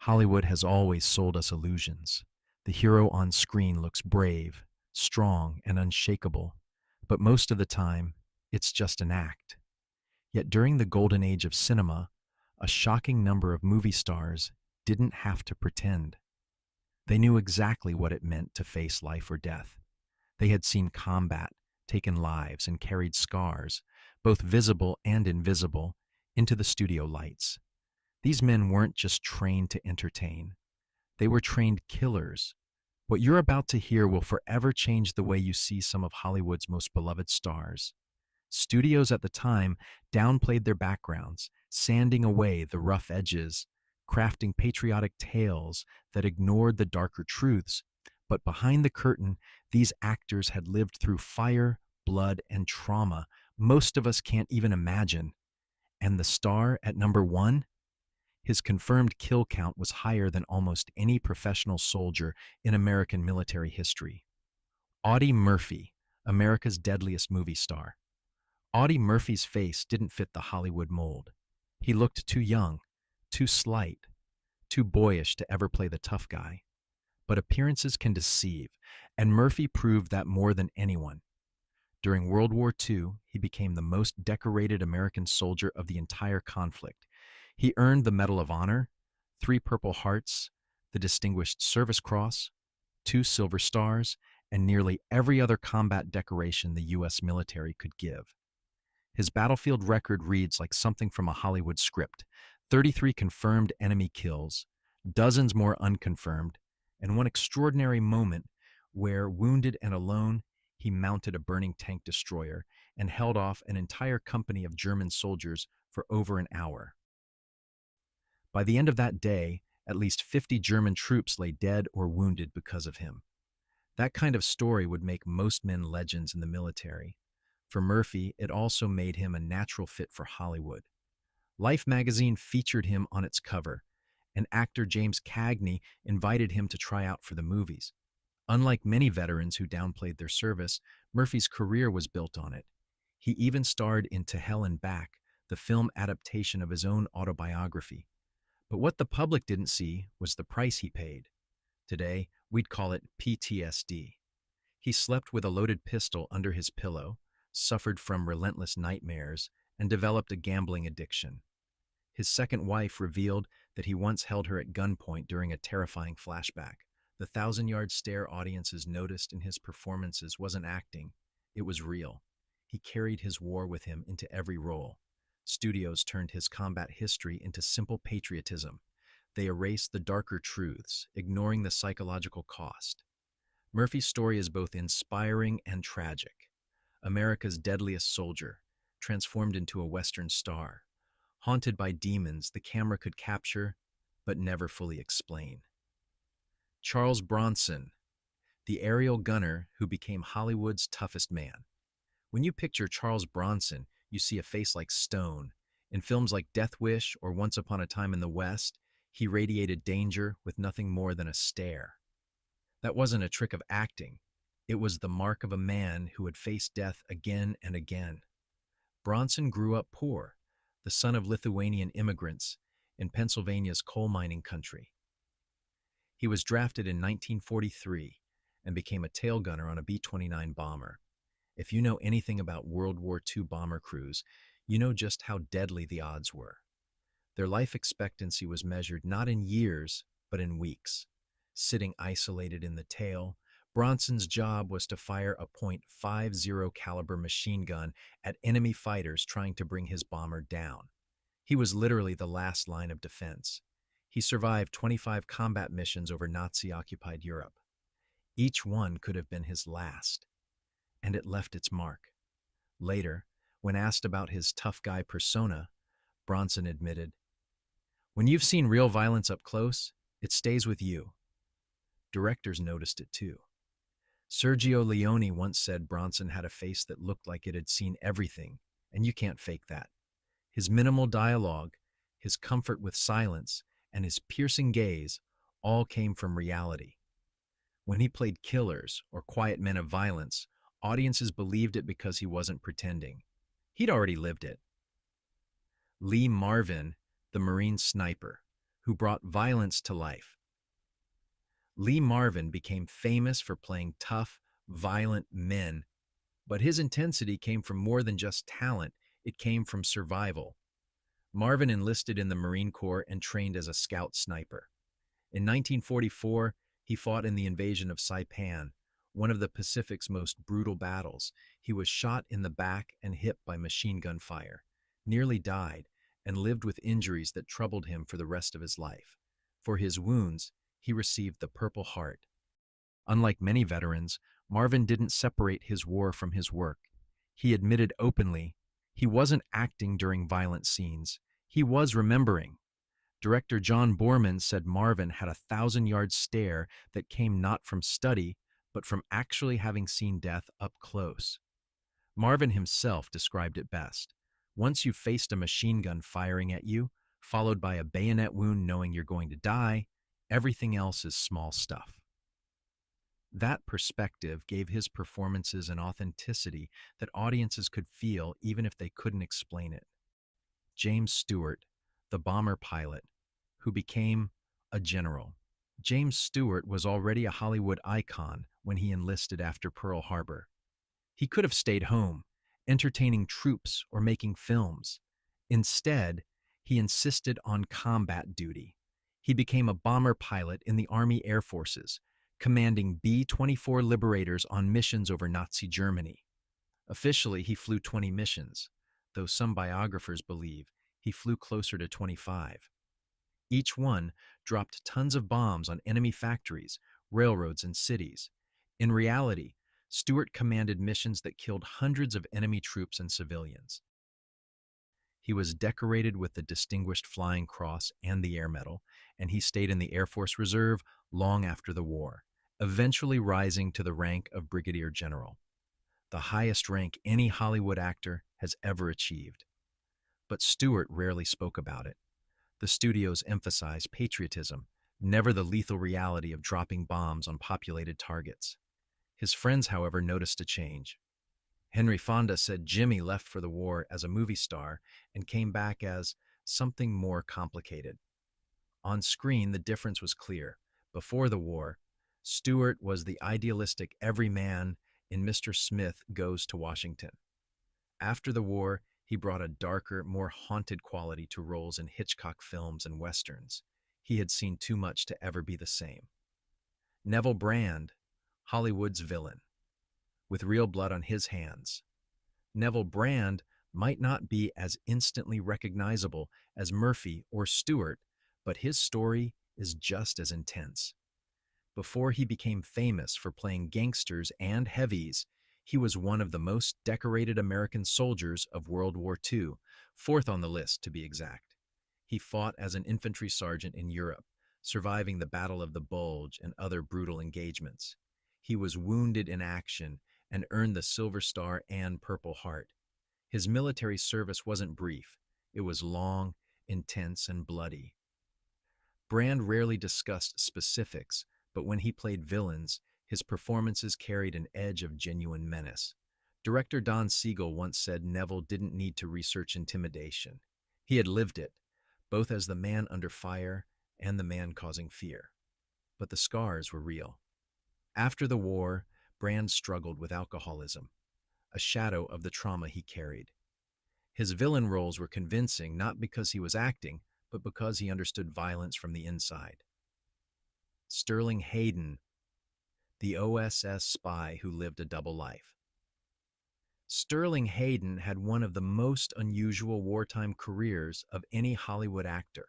Hollywood has always sold us illusions. The hero on screen looks brave, strong, and unshakable, but most of the time, it's just an act. Yet during the golden age of cinema, a shocking number of movie stars didn't have to pretend. They knew exactly what it meant to face life or death. They had seen combat, taken lives, and carried scars, both visible and invisible, into the studio lights. These men weren't just trained to entertain, they were trained killers. What you're about to hear will forever change the way you see some of Hollywood's most beloved stars. Studios at the time downplayed their backgrounds, sanding away the rough edges, crafting patriotic tales that ignored the darker truths. But behind the curtain, these actors had lived through fire, blood, and trauma most of us can't even imagine. And the star at number one? His confirmed kill count was higher than almost any professional soldier in American military history. Audie Murphy, America's deadliest movie star. Audie Murphy's face didn't fit the Hollywood mold. He looked too young, too slight, too boyish to ever play the tough guy. But appearances can deceive, and Murphy proved that more than anyone. During World War II, he became the most decorated American soldier of the entire conflict. He earned the Medal of Honor, 3 Purple Hearts, the Distinguished Service Cross, 2 Silver Stars, and nearly every other combat decoration the U.S. military could give. His battlefield record reads like something from a Hollywood script: 33 confirmed enemy kills, dozens more unconfirmed, and one extraordinary moment where, wounded and alone, he mounted a burning tank destroyer and held off an entire company of German soldiers for over an hour. By the end of that day, at least 50 German troops lay dead or wounded because of him. That kind of story would make most men legends in the military. For Murphy, it also made him a natural fit for Hollywood. Life magazine featured him on its cover, and actor James Cagney invited him to try out for the movies. Unlike many veterans who downplayed their service, Murphy's career was built on it. He even starred in To Hell and Back, the film adaptation of his own autobiography. But what the public didn't see was the price he paid. Today, we'd call it PTSD. He slept with a loaded pistol under his pillow, suffered from relentless nightmares, and developed a gambling addiction. His second wife revealed that he once held her at gunpoint during a terrifying flashback. The thousand-yard stare audiences noticed in his performances wasn't acting, it was real. He carried his war with him into every role. Studios turned his combat history into simple patriotism. They erased the darker truths, ignoring the psychological cost. Murphy's story is both inspiring and tragic. America's deadliest soldier, transformed into a Western star. Haunted by demons the camera could capture, but never fully explain. Charles Bronson, the aerial gunner who became Hollywood's toughest man. When you picture Charles Bronson, you see a face like stone. In films like Death Wish or Once Upon a Time in the West, he radiated danger with nothing more than a stare. That wasn't a trick of acting. It was the mark of a man who had faced death again and again. Bronson grew up poor, the son of Lithuanian immigrants in Pennsylvania's coal mining country. He was drafted in 1943 and became a tail gunner on a B-29 bomber. If you know anything about World War II bomber crews, you know just how deadly the odds were. Their life expectancy was measured not in years, but in weeks. Sitting isolated in the tail, Bronson's job was to fire a .50 caliber machine gun at enemy fighters trying to bring his bomber down. He was literally the last line of defense. He survived 25 combat missions over Nazi-occupied Europe. Each one could have been his last, and it left its mark. Later, when asked about his tough guy persona, Bronson admitted, "When you've seen real violence up close, it stays with you." Directors noticed it too. Sergio Leone once said Bronson had a face that looked like it had seen everything, and you can't fake that. His minimal dialogue, his comfort with silence, and his piercing gaze all came from reality. When he played killers or quiet men of violence, audiences believed it because he wasn't pretending. He'd already lived it. Lee Marvin, the Marine sniper, who brought violence to life. Lee Marvin became famous for playing tough, violent men, but his intensity came from more than just talent, it came from survival. Marvin enlisted in the Marine Corps and trained as a scout sniper. In 1944, he fought in the invasion of Saipan, one of the Pacific's most brutal battles. He was shot in the back and hit by machine gun fire, nearly died, and lived with injuries that troubled him for the rest of his life. For his wounds, he received the Purple Heart. Unlike many veterans, Marvin didn't separate his war from his work. He admitted openly he wasn't acting during violent scenes. He was remembering. Director John Borman said Marvin had a 1,000-yard stare that came not from study, but from actually having seen death up close. Marvin himself described it best. Once you've faced a machine gun firing at you, followed by a bayonet wound knowing you're going to die, everything else is small stuff. That perspective gave his performances an authenticity that audiences could feel even if they couldn't explain it. James Stewart, the bomber pilot, who became a general. James Stewart was already a Hollywood icon when he enlisted after Pearl Harbor. He could have stayed home, entertaining troops or making films. Instead, he insisted on combat duty. He became a bomber pilot in the Army Air Forces, commanding B-24 Liberators on missions over Nazi Germany. Officially, he flew 20 missions, though some biographers believe he flew closer to 25. Each one dropped tons of bombs on enemy factories, railroads, and cities. In reality, Stewart commanded missions that killed hundreds of enemy troops and civilians. He was decorated with the Distinguished Flying Cross and the Air Medal, and he stayed in the Air Force Reserve long after the war, eventually rising to the rank of Brigadier General, the highest rank any Hollywood actor has ever achieved. But Stewart rarely spoke about it. The studios emphasized patriotism, never the lethal reality of dropping bombs on populated targets. His friends, however, noticed a change. Henry Fonda said Jimmy left for the war as a movie star and came back as something more complicated. On screen, the difference was clear. Before the war, Stewart was the idealistic everyman in Mr. Smith Goes to Washington. After the war, he brought a darker, more haunted quality to roles in Hitchcock films and westerns. He had seen too much to ever be the same. Neville Brand, Hollywood's villain, with real blood on his hands. Neville Brand might not be as instantly recognizable as Murphy or Stewart, but his story is just as intense. Before he became famous for playing gangsters and heavies, he was one of the most decorated American soldiers of World War II, fourth on the list to be exact. He fought as an infantry sergeant in Europe, surviving the Battle of the Bulge and other brutal engagements. He was wounded in action and earned the Silver Star and Purple Heart. His military service wasn't brief. It was long, intense, and bloody. Brand rarely discussed specifics, but when he played villains, his performances carried an edge of genuine menace. Director Don Siegel once said Neville didn't need to research intimidation. He had lived it, both as the man under fire and the man causing fear. But the scars were real. After the war, Brand struggled with alcoholism, a shadow of the trauma he carried. His villain roles were convincing not because he was acting, but because he understood violence from the inside. Sterling Hayden, the OSS spy who lived a double life. Sterling Hayden had one of the most unusual wartime careers of any Hollywood actor.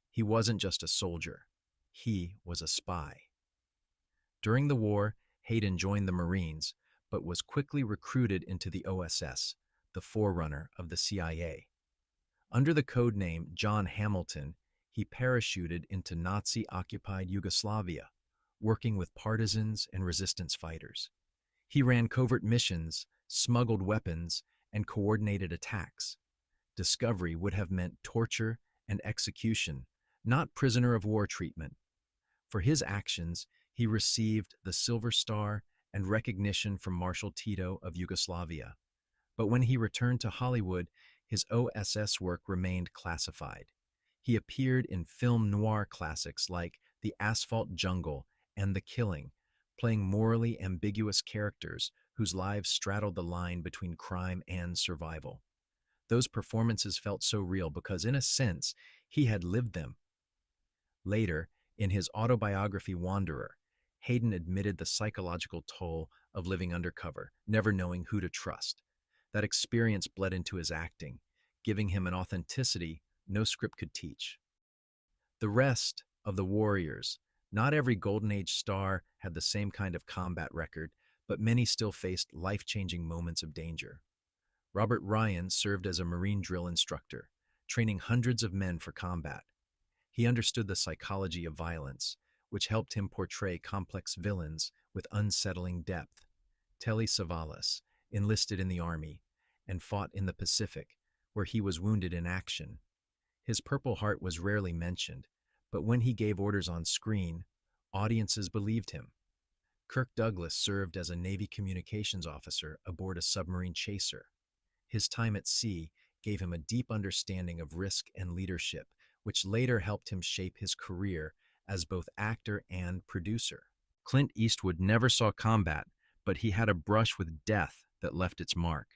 He wasn't just a soldier. He was a spy. During the war, Hayden joined the Marines, but was quickly recruited into the OSS, the forerunner of the CIA. Under the code name John Hamilton, he parachuted into Nazi-occupied Yugoslavia, working with partisans and resistance fighters. He ran covert missions, smuggled weapons, and coordinated attacks. Discovery would have meant torture and execution, not prisoner of war treatment. For his actions, he received the Silver Star and recognition from Marshal Tito of Yugoslavia. But when he returned to Hollywood, his OSS work remained classified. He appeared in film noir classics like The Asphalt Jungle and The Killing, playing morally ambiguous characters whose lives straddled the line between crime and survival. Those performances felt so real because, in a sense, he had lived them. Later, in his autobiography Wanderer, Hayden admitted the psychological toll of living undercover, never knowing who to trust. That experience bled into his acting, giving him an authenticity no script could teach. The rest of the warriors, not every Golden Age star had the same kind of combat record, but many still faced life-changing moments of danger. Robert Ryan served as a Marine drill instructor, training hundreds of men for combat. He understood the psychology of violence, which helped him portray complex villains with unsettling depth. Telly Savalas enlisted in the Army and fought in the Pacific, where he was wounded in action. His Purple Heart was rarely mentioned, but when he gave orders on screen, audiences believed him. Kirk Douglas served as a Navy communications officer aboard a submarine chaser. His time at sea gave him a deep understanding of risk and leadership, which later helped him shape his career as both actor and producer. Clint Eastwood never saw combat, but he had a brush with death that left its mark.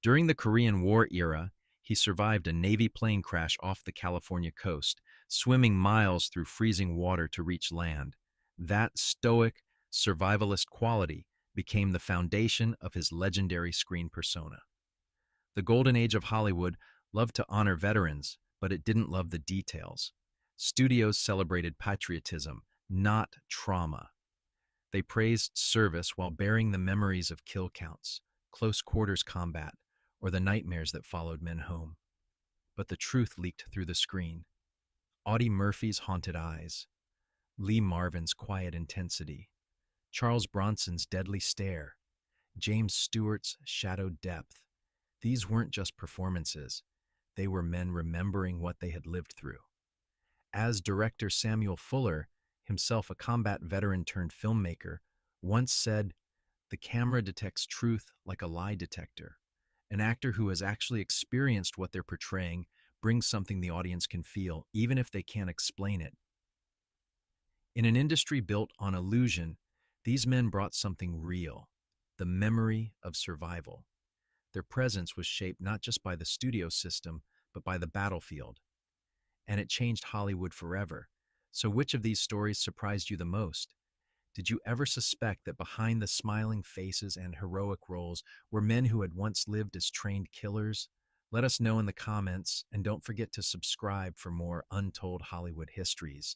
During the Korean War era, he survived a Navy plane crash off the California coast, swimming miles through freezing water to reach land. That stoic, survivalist quality became the foundation of his legendary screen persona. The Golden Age of Hollywood loved to honor veterans, but it didn't love the details. Studios celebrated patriotism, not trauma. They praised service while bearing the memories of kill counts, close quarters combat, or the nightmares that followed men home. But the truth leaked through the screen. Audie Murphy's haunted eyes, Lee Marvin's quiet intensity, Charles Bronson's deadly stare, James Stewart's shadowed depth. These weren't just performances. They were men remembering what they had lived through. As director Samuel Fuller, himself a combat veteran turned filmmaker, once said, "The camera detects truth like a lie detector." An actor who has actually experienced what they're portraying brings something the audience can feel, even if they can't explain it. In an industry built on illusion, these men brought something real, the memory of survival. Their presence was shaped not just by the studio system, but by the battlefield. And it changed Hollywood forever. So which of these stories surprised you the most? Did you ever suspect that behind the smiling faces and heroic roles were men who had once lived as trained killers? Let us know in the comments, and don't forget to subscribe for more untold Hollywood histories.